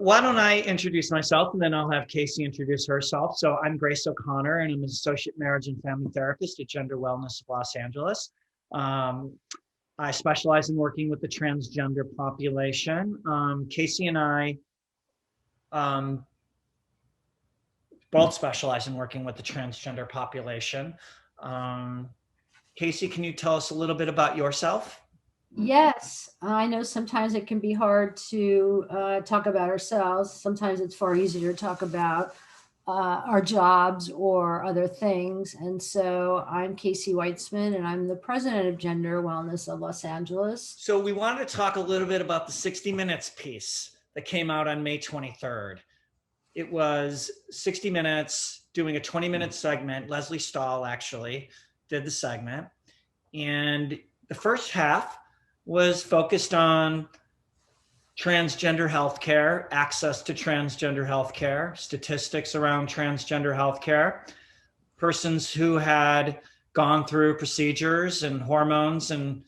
why don't I introduce myself and then I'll have Casey introduce herself. So I'm Grace O'Connor and I'm an associate marriage and family therapist at Gender Wellness of Los Angeles. Um, I specialize in working with the transgender population. Casey and I um, both specialize in working with the transgender population. Um, Casey, can you tell us a little bit about yourself? Yes, I know sometimes it can be hard to talk about ourselves. Sometimes it's far easier to talk about our jobs or other things. And so I'm Casey Weitzman, and I'm the president of Gender Wellness of Los Angeles. So we wanted to talk a little bit about the 60 Minutes piece that came out on May 23rd. It was 60 Minutes doing a 20-minute segment. Leslie Stahl actually did the segment. And the first half was focused on transgender healthcare, access to transgender healthcare, statistics around transgender healthcare, persons who had gone through procedures and hormones and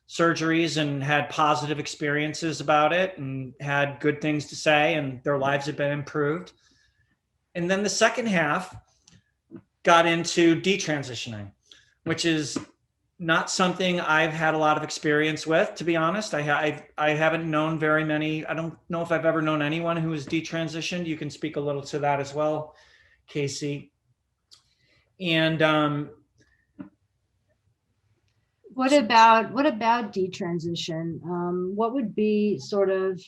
surgeries and had positive experiences about it and had good things to say and their lives had been improved. And then the second half got into detransitioning, which is not something I've had a lot of experience with, to be honest. I haven't known very many. I don't know if I've ever known anyone who is detransitioned. You can speak a little to that as well, Casey. And what about detransition? What would be sort of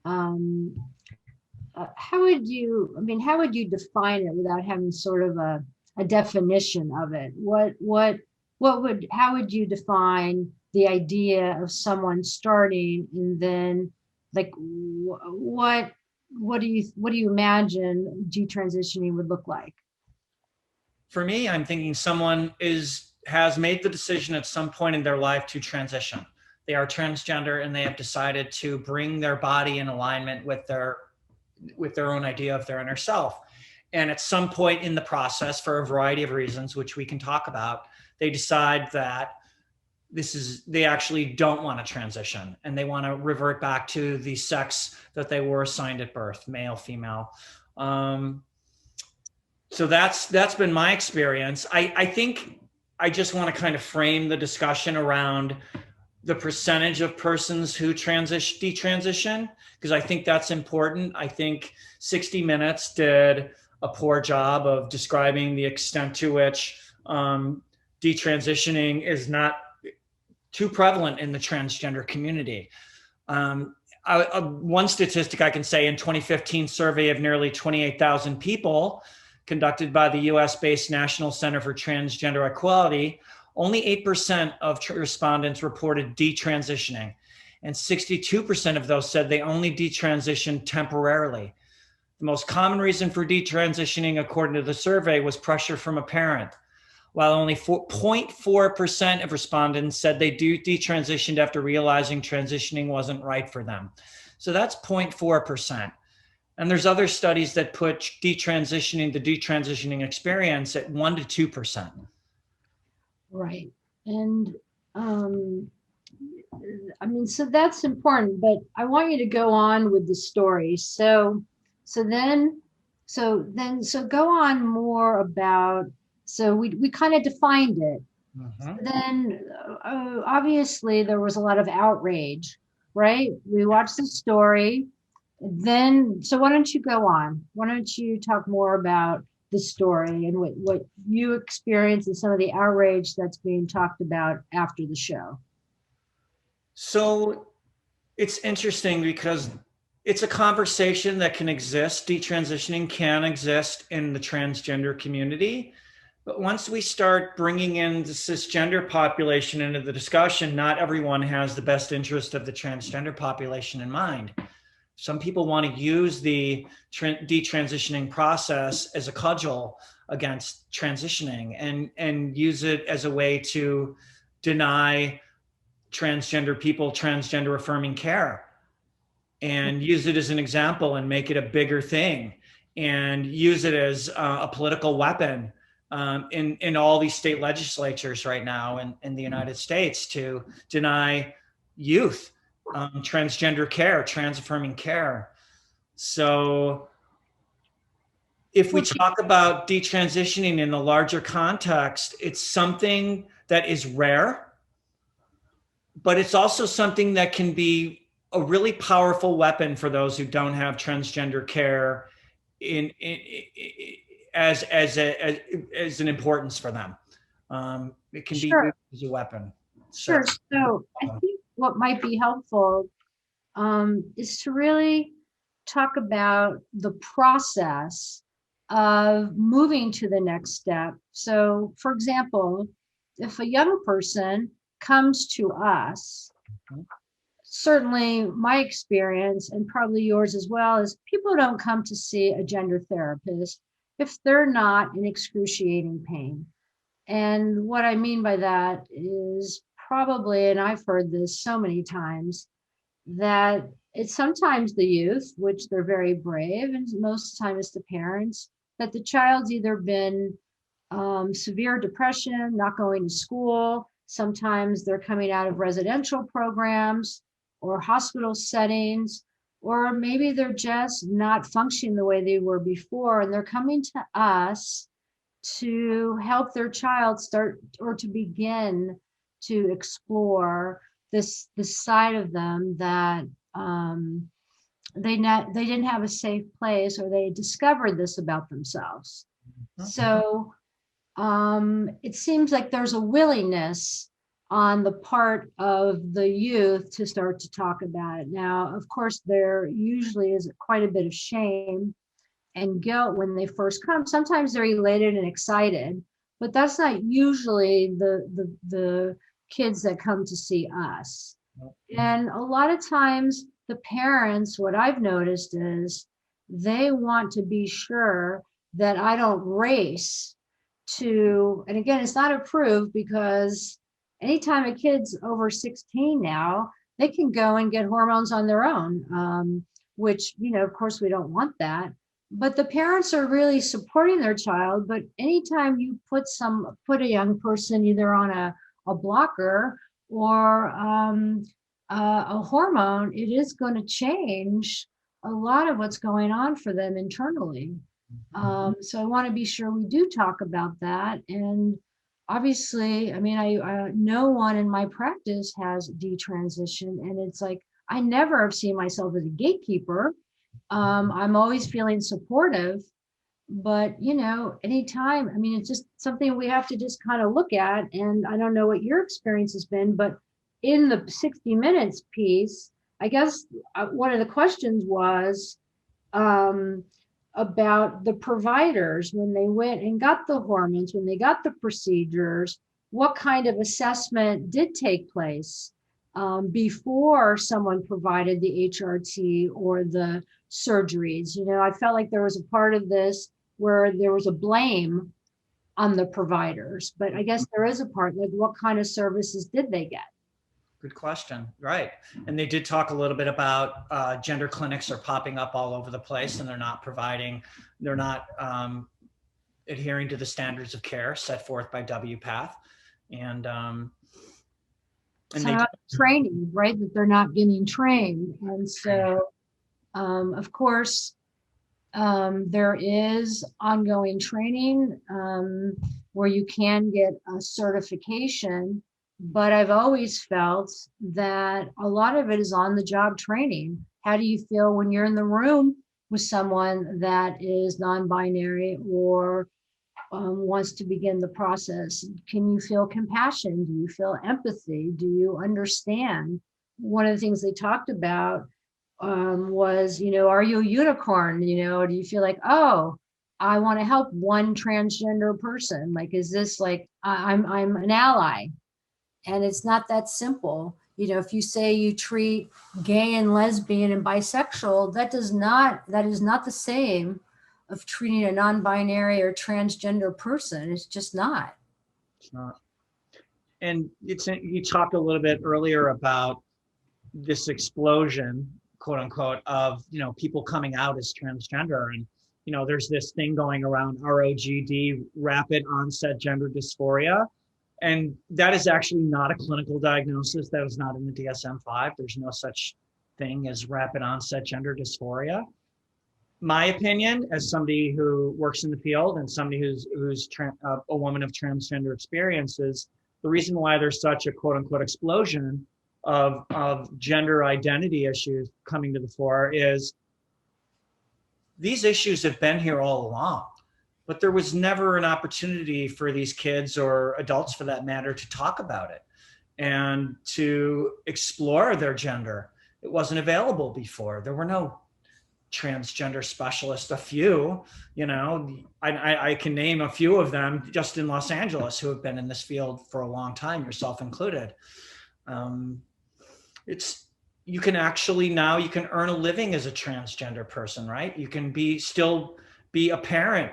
how would you? I mean, how would you define it without having sort of a definition of it? How would you define the idea of someone starting and then like what do you imagine detransitioning would look like? For me, I'm thinking someone has made the decision at some point in their life to transition. They are transgender and they have decided to bring their body in alignment with their own idea of their inner self. And at some point in the process, for a variety of reasons, which we can talk about, they decide that they actually don't want to transition and they want to revert back to the sex that they were assigned at birth, male, female. So that's been my experience. I think I just want to kind of frame the discussion around the percentage of persons who detransition, because I think that's important. I think 60 Minutes did a poor job of describing the extent to which detransitioning is not too prevalent in the transgender community. One statistic I can say, in 2015 survey of nearly 28,000 people conducted by the US-based National Center for Transgender Equality, only 8% of respondents reported detransitioning, and 62% of those said they only detransitioned temporarily. The most common reason for detransitioning, according to the survey, was pressure from a parent, while only 0.4% of respondents said they detransitioned after realizing transitioning wasn't right for them. So that's 0.4%. And there's other studies that put the detransitioning experience at 1% to 2%. Right. And I mean, so that's important, but I want you to go on with the story. So go on more about, so we kind of defined it. Mm-hmm. Then obviously there was a lot of outrage, right? We watched the story. Then, so why don't you go on? Why don't you talk more about the story and what you experienced and some of the outrage that's being talked about after the show? So it's interesting because it's a conversation that can exist. Detransitioning can exist in the transgender community. But once we start bringing in the cisgender population into the discussion, not everyone has the best interest of the transgender population in mind. Some people want to use the detransitioning process as a cudgel against transitioning and use it as a way to deny transgender people transgender affirming care, and use it as an example and make it a bigger thing and use it as a political weapon in all these state legislatures right now in the United States to deny youth transgender care, trans affirming care. So if we talk about detransitioning in the larger context, it's something that is rare, but it's also something that can be a really powerful weapon for those who don't have transgender care as an importance for them. It can be used as a weapon. Sure. So I think what might be helpful is to really talk about the process of moving to the next step. So, for example, if a young person comes to us, certainly my experience, and probably yours as well, is people don't come to see a gender therapist if they're not in excruciating pain. And what I mean by that is probably, and I've heard this so many times, that it's sometimes the youth, which they're very brave, and most of the time it's the parents, that the child's either been severe depression, not going to school. Sometimes they're coming out of residential programs or hospital settings, or maybe they're just not functioning the way they were before, and they're coming to us to help their child start or to begin to explore this side of them that they didn't have a safe place, or they discovered this about themselves. So it seems like there's a willingness on the part of the youth to start to talk about it. Now, of course, there usually is quite a bit of shame and guilt when they first come. Sometimes they're elated and excited, but that's not usually the kids that come to see us. And a lot of times the parents, what I've noticed is they want to be sure that I don't race to, and again, it's not approved, because anytime a kid's over 16 now, they can go and get hormones on their own, which, of course we don't want that. But the parents are really supporting their child. But anytime you put a young person either on a blocker or a hormone, it is going to change a lot of what's going on for them internally. So I want to be sure we do talk about that. And obviously, I mean, I no one in my practice has detransition, and it's like I never have seen myself as a gatekeeper. I'm always feeling supportive, but anytime, I mean, it's just something we have to just kind of look at. And I don't know what your experience has been, but in the 60 minutes piece, I guess one of the questions was about the providers when they went and got the hormones, when they got the procedures, what kind of assessment did take place before someone provided the HRT or the surgeries. I felt like there was a part of this where there was a blame on the providers, but I guess there is a part, like what kind of services did they get? Good question. Right. And they did talk a little bit about gender clinics are popping up all over the place, and they're not adhering to the standards of care set forth by WPATH. And so training, right? That they're not getting trained. And so, of course, there is ongoing training where you can get a certification, but I've always felt that a lot of it is on the job training. How do you feel when you're in the room with someone that is non-binary or wants to begin the process? Can you feel compassion? Do you feel empathy? Do you understand? One of the things they talked about was, are you a unicorn? Do you feel like, oh, I want to help one transgender person? Like, is this like, I'm an ally? And it's not that simple. If you say you treat gay and lesbian and bisexual, that is not the same of treating a non-binary or transgender person. It's just not. It's not. And you talked a little bit earlier about this explosion, quote unquote, of people coming out as transgender, and there's this thing going around ROGD, rapid onset gender dysphoria, and that is actually not a clinical diagnosis. That is not in the DSM-5. There's no such thing as rapid onset gender dysphoria. my opinion, as somebody who works in the field and somebody a woman of transgender experiences, the reason why there's such a quote unquote explosion of gender identity issues coming to the fore is these issues have been here all along, but there was never an opportunity for these kids or adults for that matter to talk about it and to explore their gender. It wasn't available before. There were no transgender specialists, a few, I can name a few of them just in Los Angeles who have been in this field for a long time, yourself included. You can earn a living as a transgender person, right? You can still be a parent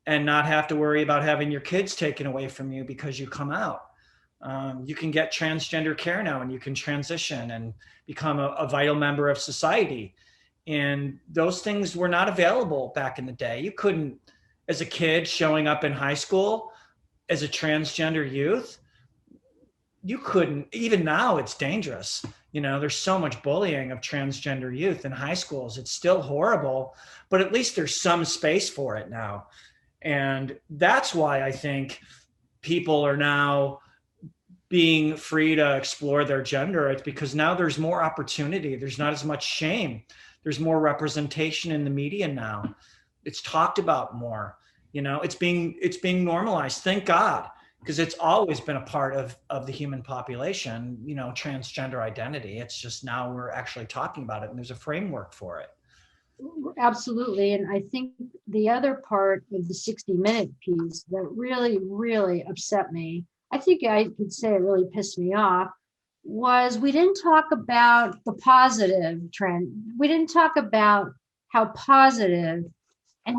and not have to worry about having your kids taken away from you because you come out. You can get transgender care now, and you can transition and become a vital member of society. And those things were not available back in the day. You couldn't, as a kid showing up in high school as a transgender youth, you couldn't, even now it's dangerous. There's so much bullying of transgender youth in high schools. It's still horrible, but at least there's some space for it now. And that's why I think people are now being free to explore their gender. It's because now there's more opportunity. There's not as much shame. There's more representation in the media now. It's talked about more. It's being normalized. Thank God, because it's always been a part of the human population, transgender identity. It's just now we're actually talking about it, and there's a framework for it. Absolutely. And I think the other part of the 60-minute piece that really, really upset me, I think I could say it really pissed me off, was we didn't talk about the positive trend. We didn't talk about how positive and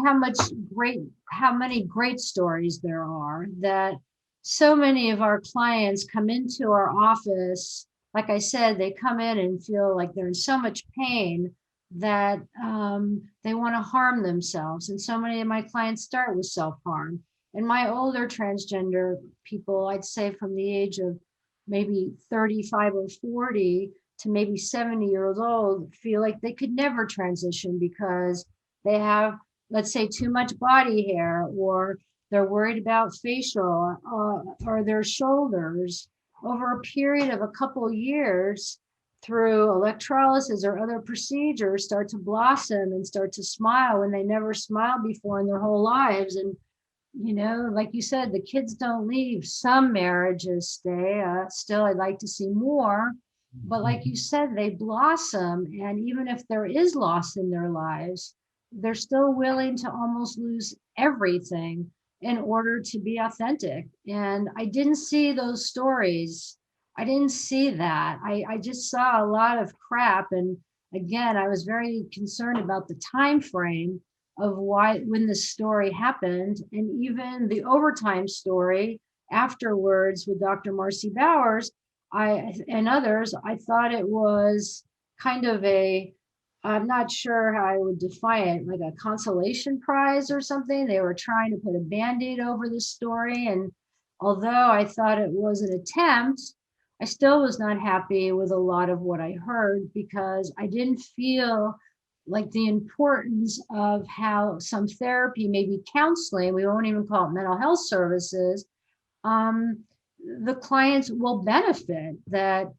how many great stories there are, that so many of our clients come into our office. Like I said, they come in and feel like they're in so much pain that they want to harm themselves. And so many of my clients start with self-harm. And my older transgender people, I'd say from the age of maybe 35 or 40 to maybe 70 years old, feel like they could never transition because they have, let's say, too much body hair, or they're worried about facial or their shoulders. Over a period of a couple of years, through electrolysis or other procedures, start to blossom and start to smile when they never smiled before in their whole lives. And like you said, the kids don't leave. Some marriages stay. Still, I'd like to see more. But like you said, they blossom. And even if there is loss in their lives, they're still willing to almost lose everything in order to be authentic. And I didn't see those stories. I didn't see that. I just saw a lot of crap. And again, I was very concerned about the time frame of when this story happened, and even the overtime story afterwards with Dr. Marcy Bowers and others. I thought it was kind of I'm not sure how I would define it, like a consolation prize or something. They were trying to put a Band-Aid over the story. And although I thought it was an attempt, I still was not happy with a lot of what I heard, because I didn't feel like the importance of how some therapy, maybe counseling, we won't even call it mental health services, the clients will benefit. That,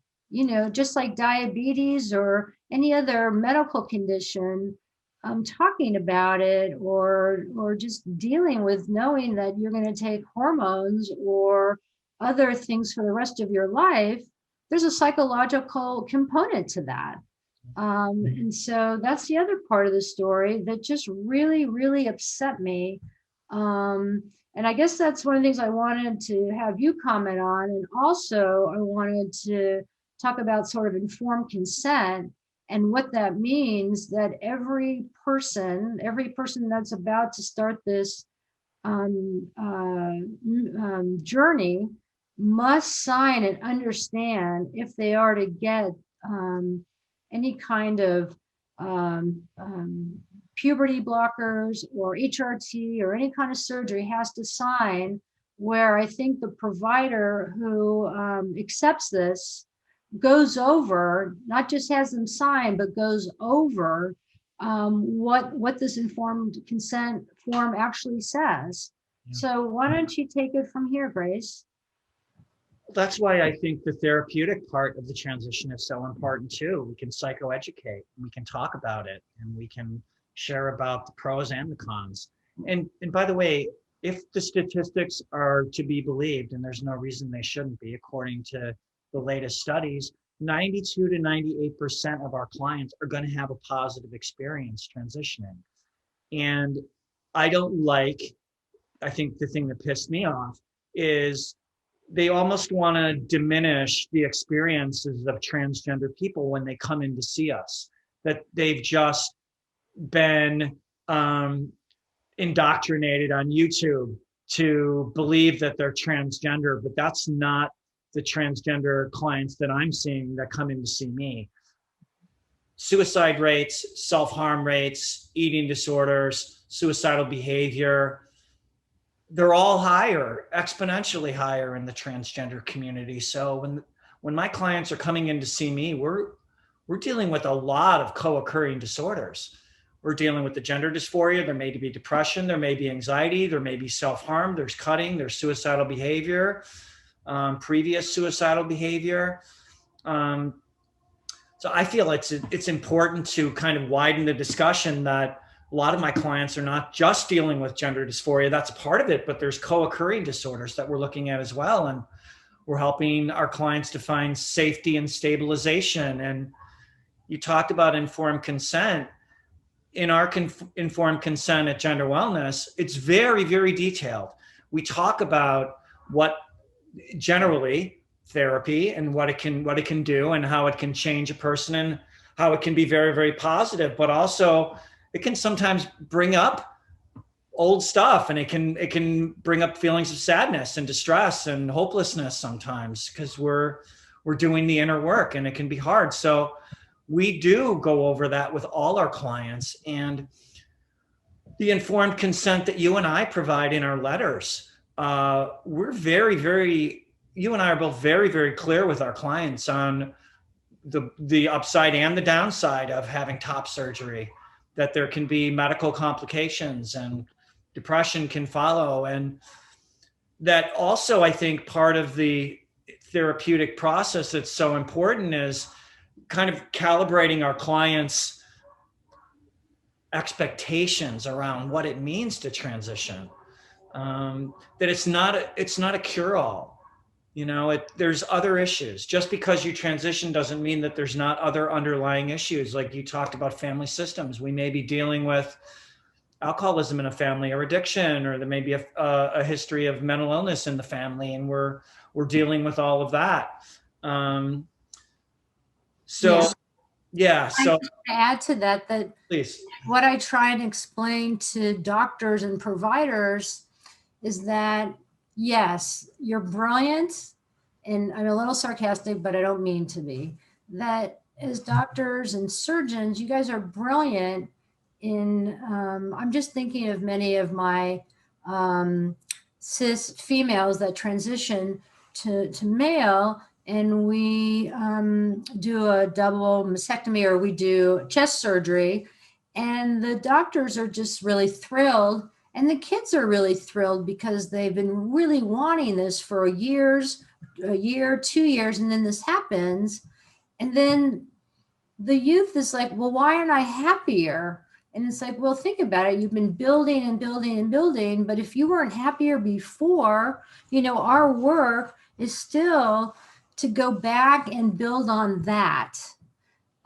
just like diabetes or any other medical condition, talking about it or just dealing with knowing that you're going to take hormones or other things for the rest of your life, there's a psychological component to that. And so that's the other part of the story that just really, really upset me. And I guess that's one of the things I wanted to have you comment on. And also I wanted to talk about sort of informed consent and what that means, that every person that's about to start this journey must sign and understand if they are to get any kind of puberty blockers or HRT or any kind of surgery, has to sign, where I think the provider who accepts this goes over, not just has them sign, but goes over what this informed consent form actually says. Yeah. So why don't you take it from here, Grace? That's why I think the therapeutic part of the transition is so important too. We can psychoeducate, we can talk about it, and we can share about the pros and the cons. And by the way, if the statistics are to be believed, and there's no reason they shouldn't be, according to the latest studies, 92 to 98% of our clients are going to have a positive experience transitioning. And I don't like, I think the thing that pissed me off is they almost want to diminish the experiences of transgender people when they come in to see us, that they've just been indoctrinated on YouTube to believe that they're transgender, but that's not the transgender clients that I'm seeing that come in to see me. Suicide rates, self-harm rates, eating disorders, suicidal behavior, they're all higher, exponentially higher in the transgender community. So when my clients are coming in to see me, we're dealing with a lot of co-occurring disorders. We're dealing with the gender dysphoria. There may be depression. There may be anxiety. There may be self-harm. There's cutting. There's suicidal behavior, previous suicidal behavior. So I feel it's important to kind of widen the discussion that a lot of my clients are not just dealing with gender dysphoria. That's part of it, but there's co-occurring disorders that we're looking at as well. And we're helping our clients to find safety and stabilization. And you talked about informed consent. In our informed consent at Gender Wellness, it's very, very detailed. We talk about what generally therapy and what it can do and how it can change a person and how it can be very, very positive, but also it can sometimes bring up old stuff, and it can bring up feelings of sadness and distress and hopelessness sometimes because we're doing the inner work, and it can be hard. So we do go over that with all our clients, and the informed consent that you and I provide in our letters, we're very, very, you and I are both very, very clear with our clients on the upside and the downside of having top surgery, that there can be medical complications and depression can follow. And that also, I think part of the therapeutic process that's so important is kind of calibrating our clients' expectations around what it means to transition. That it's not a cure-all. You know, there's other issues. Just because you transition doesn't mean that there's not other underlying issues. Like you talked about family systems. We may be dealing with alcoholism in a family or addiction, or there may be a history of mental illness in the family, and we're dealing with all of that. So I add to that please. What I try and explain to doctors and providers is that, yes, you're brilliant, and I'm a little sarcastic, but I don't mean to be, that as doctors and surgeons, you guys are brilliant in, I'm just thinking of many of my cis females that transition to male, and we do a double mastectomy, or we do chest surgery, and the doctors are just really thrilled. And the kids are really thrilled because they've been really wanting this for a year, 2 years, and then this happens. And then the youth is like, well, why aren't I happier? And it's like, well, think about it. You've been building and building and building, but if you weren't happier before, you know, our work is still to go back and build on that.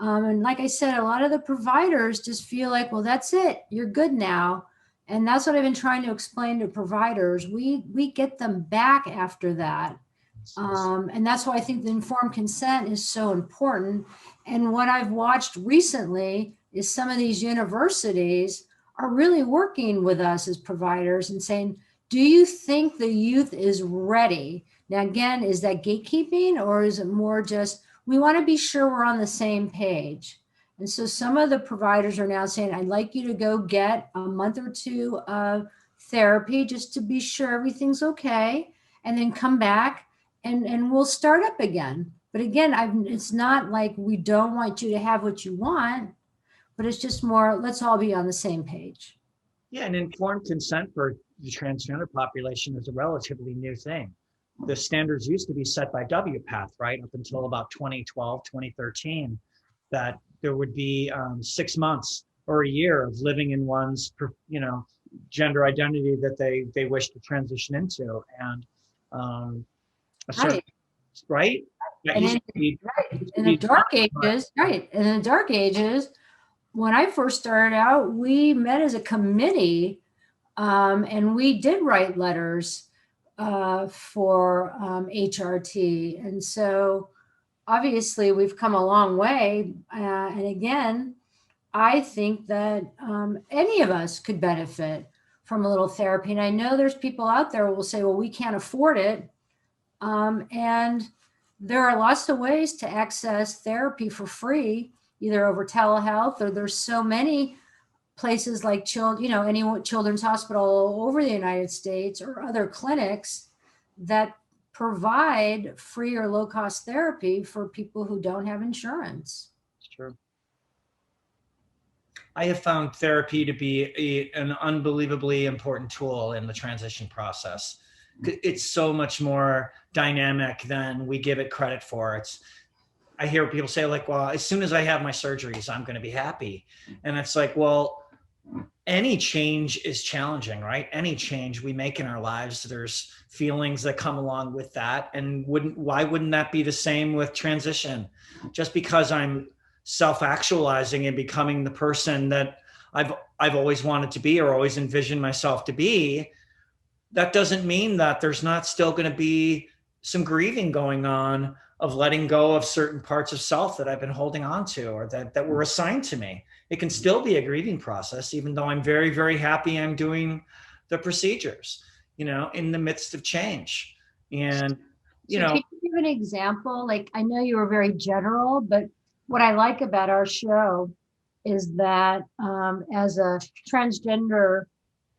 And like I said, a lot of the providers just feel like, well, that's it. You're good now. And that's what I've been trying to explain to providers. We get them back after that. And that's why I think the informed consent is so important. And what I've watched recently is some of these universities are really working with us as providers and saying, do you think the youth is ready? Now, again, is that gatekeeping, or is it more just, we want to be sure we're on the same page? And so some of the providers are now saying, I'd like you to go get a month or two of therapy just to be sure everything's okay, and then come back and we'll start up again. But again, it's not like we don't want you to have what you want. but it's just more, let's all be on the same page. Yeah, and informed consent for the transgender population is a relatively new thing. The standards used to be set by WPATH, right, up until about 2012, 2013, that there would be 6 months or a year of living in one's, gender identity that they wish to transition into, and a certain, Right. right? That And used in, to be, right, used to in the be dark done, but ages, right, in the dark ages, when I first started out, we met as a committee, and we did write letters for HRT. And so obviously we've come a long way. And again, I think that any of us could benefit from a little therapy. And I know there's people out there who will say, well, we can't afford it. And there are lots of ways to access therapy for free, either over telehealth, or there's so many places like any children's hospital all over the United States or other clinics that provide free or low cost therapy for people who don't have insurance. it's true. I have found therapy to be an unbelievably important tool in the transition process. It's so much more dynamic than we give it credit for. I hear people say like, well, as soon as I have my surgeries, I'm going to be happy. And it's like, well, any change is challenging, right? Any change we make in our lives, there's feelings that come along with that. And why wouldn't that be the same with transition? Just because I'm self-actualizing and becoming the person that I've always wanted to be or always envisioned myself to be, that doesn't mean that there's not still going to be some grieving going on of letting go of certain parts of self that I've been holding on to or that were assigned to me. It can still be a grieving process, even though I'm very, very happy I'm doing the procedures, in the midst of change. And, So can you give an example? Like, I know you were very general, but what I like about our show is that as a transgender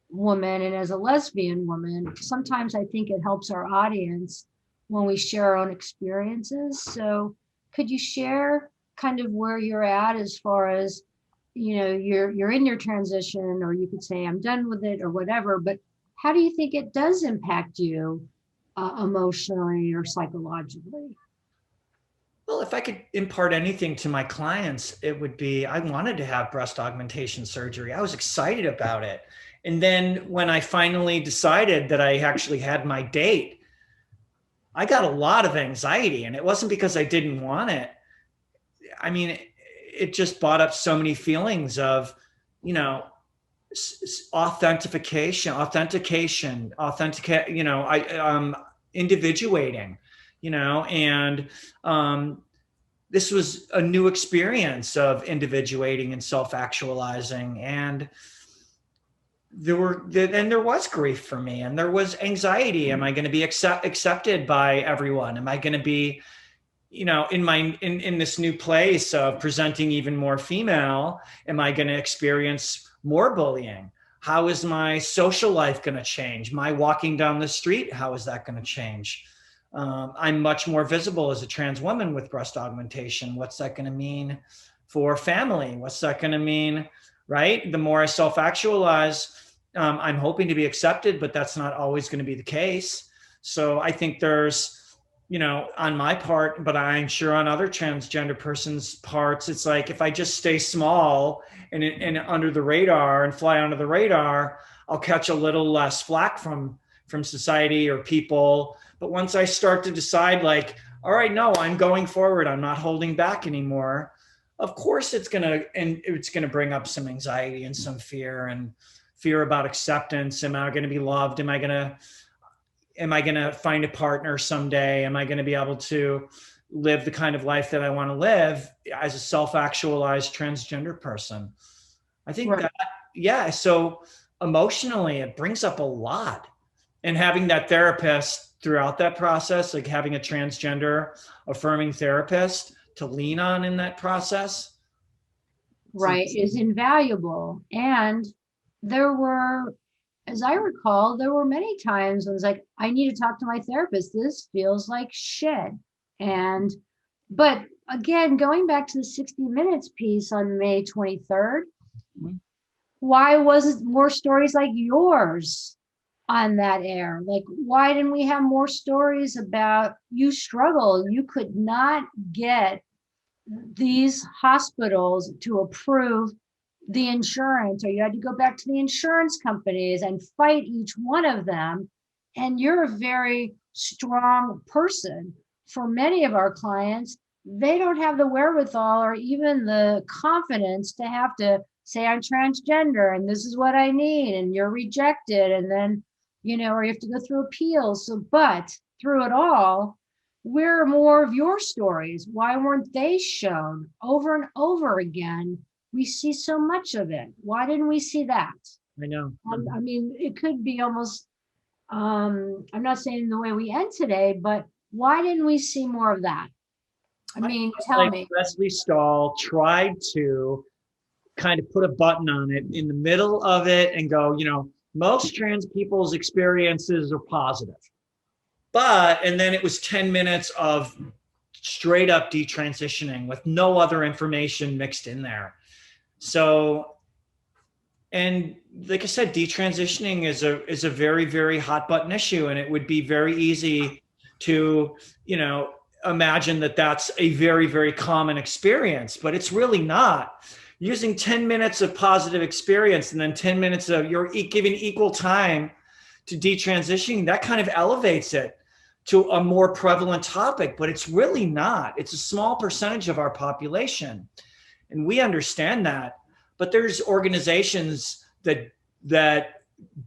woman and as a lesbian woman, sometimes I think it helps our audience when we share our own experiences. So could you share kind of where you're at as far as, you're in your transition, or you could say I'm done with it or whatever, but how do you think it does impact you emotionally or psychologically? well, if I could impart anything to my clients, it would be I wanted to have breast augmentation surgery. I was excited about it. And then when I finally decided that I actually had my date, I got a lot of anxiety. And it wasn't because I didn't want it. I mean, it just brought up so many feelings of, individuating, and this was a new experience of individuating and self-actualizing, and there was grief for me, and there was anxiety. Am I going to be accepted by everyone? Am I going to be, in this new place of presenting even more female? Am I going to experience more bullying? How is my social life going to change? My walking down the street, how is that going to change? I'm much more visible as a trans woman with breast augmentation. What's that going to mean for family? What's that going to mean, right? The more I self-actualize, I'm hoping to be accepted, but that's not always going to be the case. So I think there's, on my part, but I'm sure on other transgender persons' parts, it's like if I just stay small and under the radar and fly under the radar, I'll catch a little less flack from society or people. But once I start to decide, like, all right, no, I'm going forward, I'm not holding back anymore. Of course, it's gonna bring up some anxiety and some fear about acceptance. Am I going to be loved? Am I going to find a partner someday? Am I going to be able to live the kind of life that I want to live as a self-actualized transgender person? I think Right. that, yeah. So emotionally, it brings up a lot. And having that therapist throughout that process, like having a transgender affirming therapist to lean on in that process. Right, is invaluable. And there were, as I recall, there were many times I was like, I need to talk to my therapist. This feels like shit. And But again, going back to the 60 Minutes piece on May 23rd, Mhm. why wasn't more stories like yours on that air? Like, why didn't we have more stories about you struggle? You could not get these hospitals to approve the insurance, or you had to go back to the insurance companies and fight each one of them. And you're a very strong person. For many of our clients, they don't have the wherewithal or even the confidence to have to say, I'm transgender and this is what I need, and you're rejected. And then, or you have to go through appeals. So, but through it all, where are more of your stories? Why weren't they shown over and over again? We see so much of it. Why didn't we see that? I know. I mean, it could be almost, I'm not saying the way we end today, but why didn't we see more of that? I mean, tell Like me. Leslie Stahl tried to kind of put a button on it in the middle of it and go, most trans people's experiences are positive. And then it was 10 minutes of straight up detransitioning with no other information mixed in there. So, and like I said, detransitioning is a very, very hot button issue. And it would be very easy to, imagine that that's a very, very common experience, but it's really not. Using 10 minutes of positive experience and then 10 minutes of you're giving equal time to detransitioning, that kind of elevates it to a more prevalent topic, but it's really not. It's a small percentage of our population. And we understand that, but there's organizations that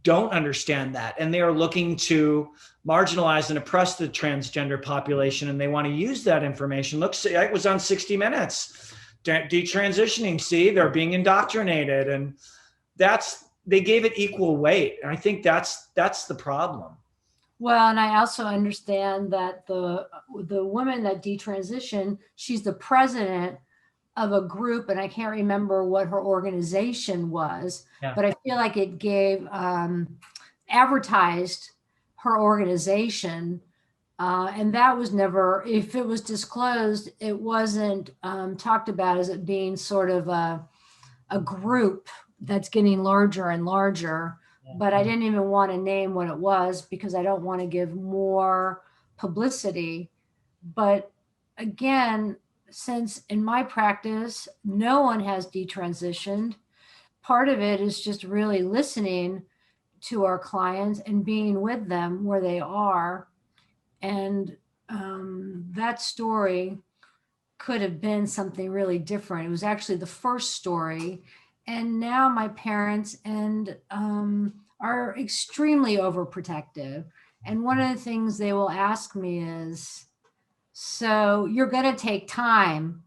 don't understand that, and they are looking to marginalize and oppress the transgender population, and they want to use that information. Look, it was on 60 Minutes, detransitioning. See, they're being indoctrinated, and they gave it equal weight, and I think that's the problem. Well, and I also understand that the woman that detransitioned, she's the president of a group, and I can't remember what her organization was, Yeah. but I feel like it gave advertised her organization, and that was never, if it was disclosed, it wasn't talked about as it being sort of a group that's getting larger and larger. But I didn't even want to name what it was because I don't want to give more publicity. But again, since in my practice, no one has detransitioned, part of it is just really listening to our clients and being with them where they are. And that story could have been something really different. It was actually the first story. And now my parents are extremely overprotective. And one of the things they will ask me is, so you're going to take time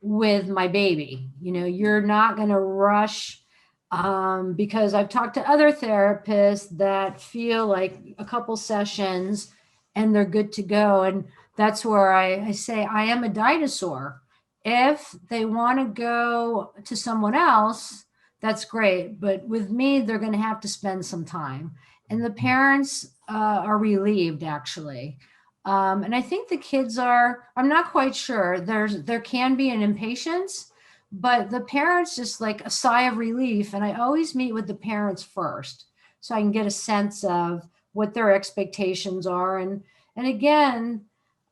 with my baby. You're not going to rush, because I've talked to other therapists that feel like a couple sessions and they're good to go. And that's where I say I am a dinosaur. If they want to go to someone else, that's great. But with me, they're going to have to spend some time. And the parents are relieved, actually. And I think the kids are, I'm not quite sure. There can be an impatience, but the parents just like a sigh of relief. And I always meet with the parents first so I can get a sense of what their expectations are. And again,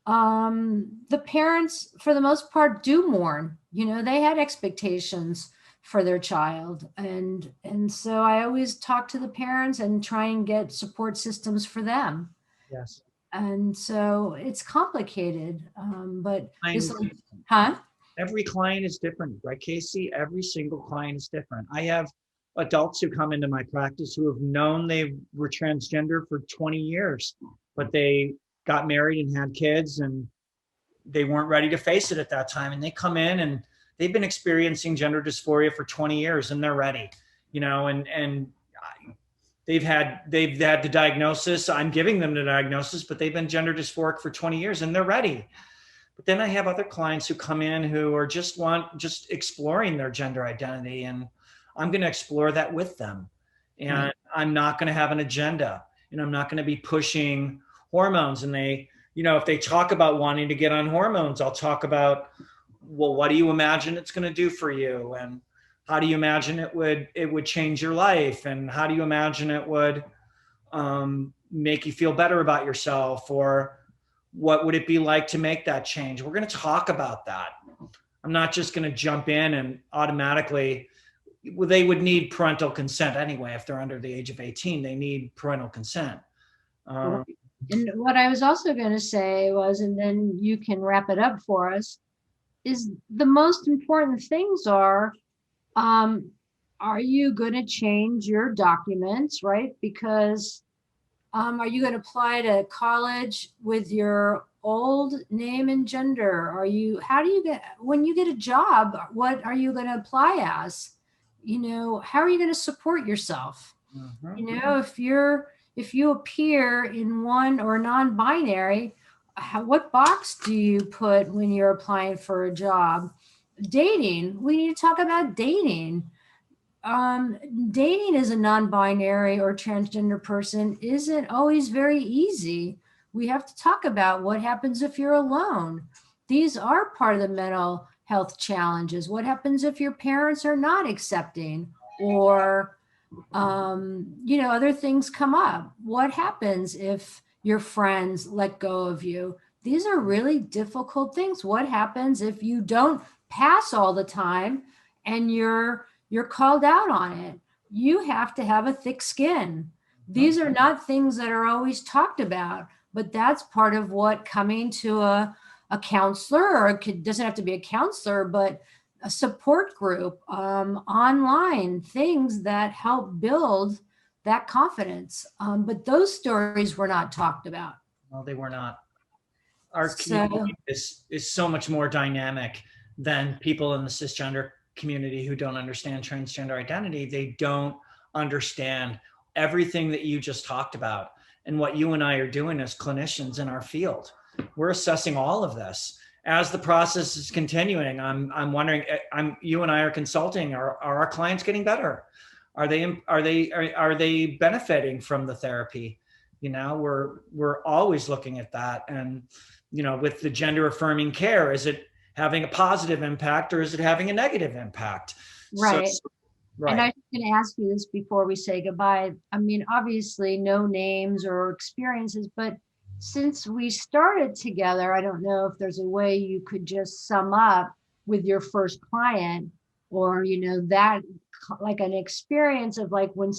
the parents, for the most part, do mourn. They had expectations for their child. And so I always talk to the parents and try and get support systems for them. Yes. And so it's complicated. But this, Client- huh? Every client is different, right, Casey? Every single client is different. I have adults who come into my practice who have known they were transgender for 20 years, but they got married and had kids and they weren't ready to face it at that time. And they come in and they've been experiencing gender dysphoria for 20 years and they're ready, and they've had the diagnosis. I'm giving them the diagnosis, but they've been gender dysphoric for 20 years and they're ready. But then I have other clients who come in who are just exploring their gender identity, and I'm going to explore that with them. And I'm not going to have an agenda, and I'm not going to be pushing hormones. And they if they talk about wanting to get on hormones, I'll talk about, well, what do you imagine it's going to do for you? And how do you imagine it would change your life? And how do you imagine it would make you feel better about yourself? Or what would it be like to make that change? We're going to talk about that. I'm not just going to jump in and automatically, well, they would need parental consent anyway. If they're under the age of 18, they need parental consent. Right. And what I was also going to say was, and then you can wrap it up for us, is the most important things are you going to change your documents, right? Because are you going to apply to college with your old name and gender? How do you get, when you get a job, what are you going to apply as? How are you going to support yourself? If you appear in one or non-binary, what box do you put when you're applying for a job? Dating, we need to talk about dating. Dating as a non-binary or transgender person isn't always very easy. We have to talk about what happens if you're alone. These are part of the mental health challenges. What happens if your parents are not accepting, or other things come up? What happens if your friends let go of you? These are really difficult things. What happens if you don't pass all the time and you're called out on it? You have to have a thick skin. These are not things that are always talked about, but that's part of what coming to a counselor, or it doesn't have to be a counselor, but a support group, online things that help build that confidence. But those stories were not talked about. Well, they were not. Our community is so much more dynamic than people in the cisgender community who don't understand transgender identity. They don't understand everything that you just talked about and what you and I are doing as clinicians in our field. We're assessing all of this as the process is continuing. I'm wondering, you and I are consulting. Are our clients getting better? Are they benefiting from the therapy? We're always looking at that. And with the gender affirming care, is it having a positive impact or is it having a negative impact? Right. Right. And I was going to ask you this before we say goodbye. I mean, obviously no names or experiences, but since we started together, I don't know if there's a way you could just sum up with your first client, or, that like an experience of like when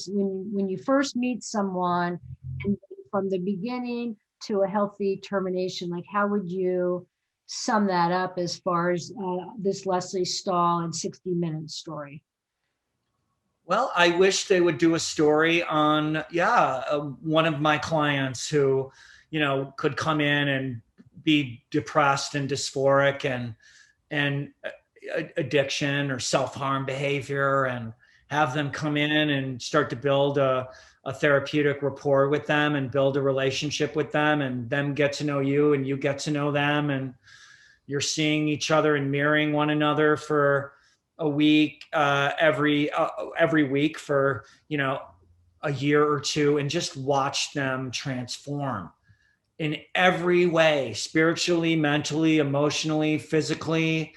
you first meet someone, and from the beginning to a healthy termination, like how would you sum that up as far as this Leslie Stahl and 60-minute story? Well, I wish they would do a story on, one of my clients who, could come in and be depressed and dysphoric and addiction or self-harm behavior, and have them come in and start to build a therapeutic rapport with them and build a relationship with them, and them get to know you and you get to know them, and you're seeing each other and mirroring one another for a week, every week for, a year or two, and just watch them transform in every way, spiritually, mentally, emotionally, physically,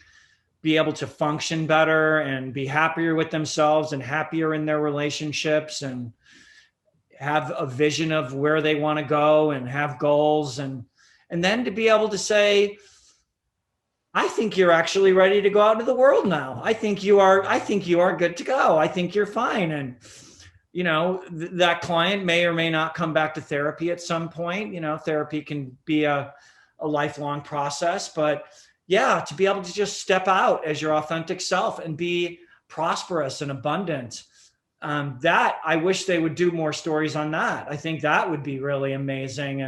be able to function better and be happier with themselves and happier in their relationships, and have a vision of where they want to go and have goals. And then to be able to say, I think you're actually ready to go out into the world now. I think you are good to go. I think you're fine. And, that client may or may not come back to therapy at some point. Therapy can be a lifelong process, but to be able to just step out as your authentic self and be prosperous and abundant. That I wish they would do more stories on that. I think that would be really amazing.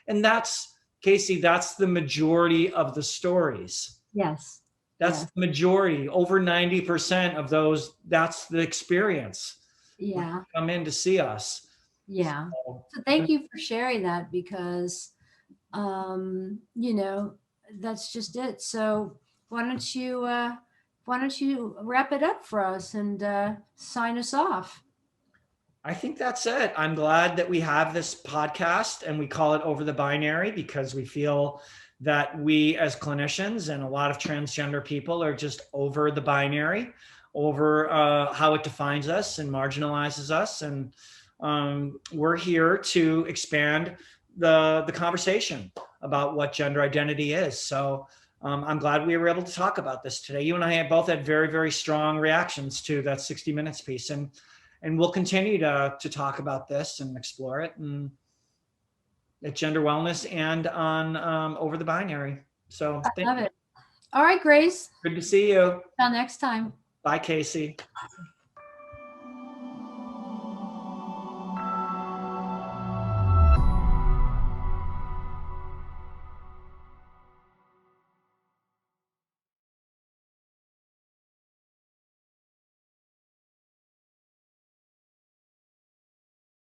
And that's, Casey, that's the majority of the stories. Yes. That's the majority. Over 90% of those, that's the experience. Yeah. Come in to see us. Yeah. So thank you for sharing that, because, that's just it. So why don't you wrap it up for us and sign us off? I think that's it. I'm glad that we have this podcast and we call it Over the Binary, because we feel that we as clinicians and a lot of transgender people are just over the binary, over how it defines us and marginalizes us. And we're here to expand the conversation about what gender identity is. So I'm glad we were able to talk about this today. You and I have both had very, very strong reactions to that 60 Minutes piece. And we'll continue to talk about this and explore it, and at Gender Wellness and on Over the Binary. So I love it. All right, Grace. Good to see you. Till next time. Bye, Casey.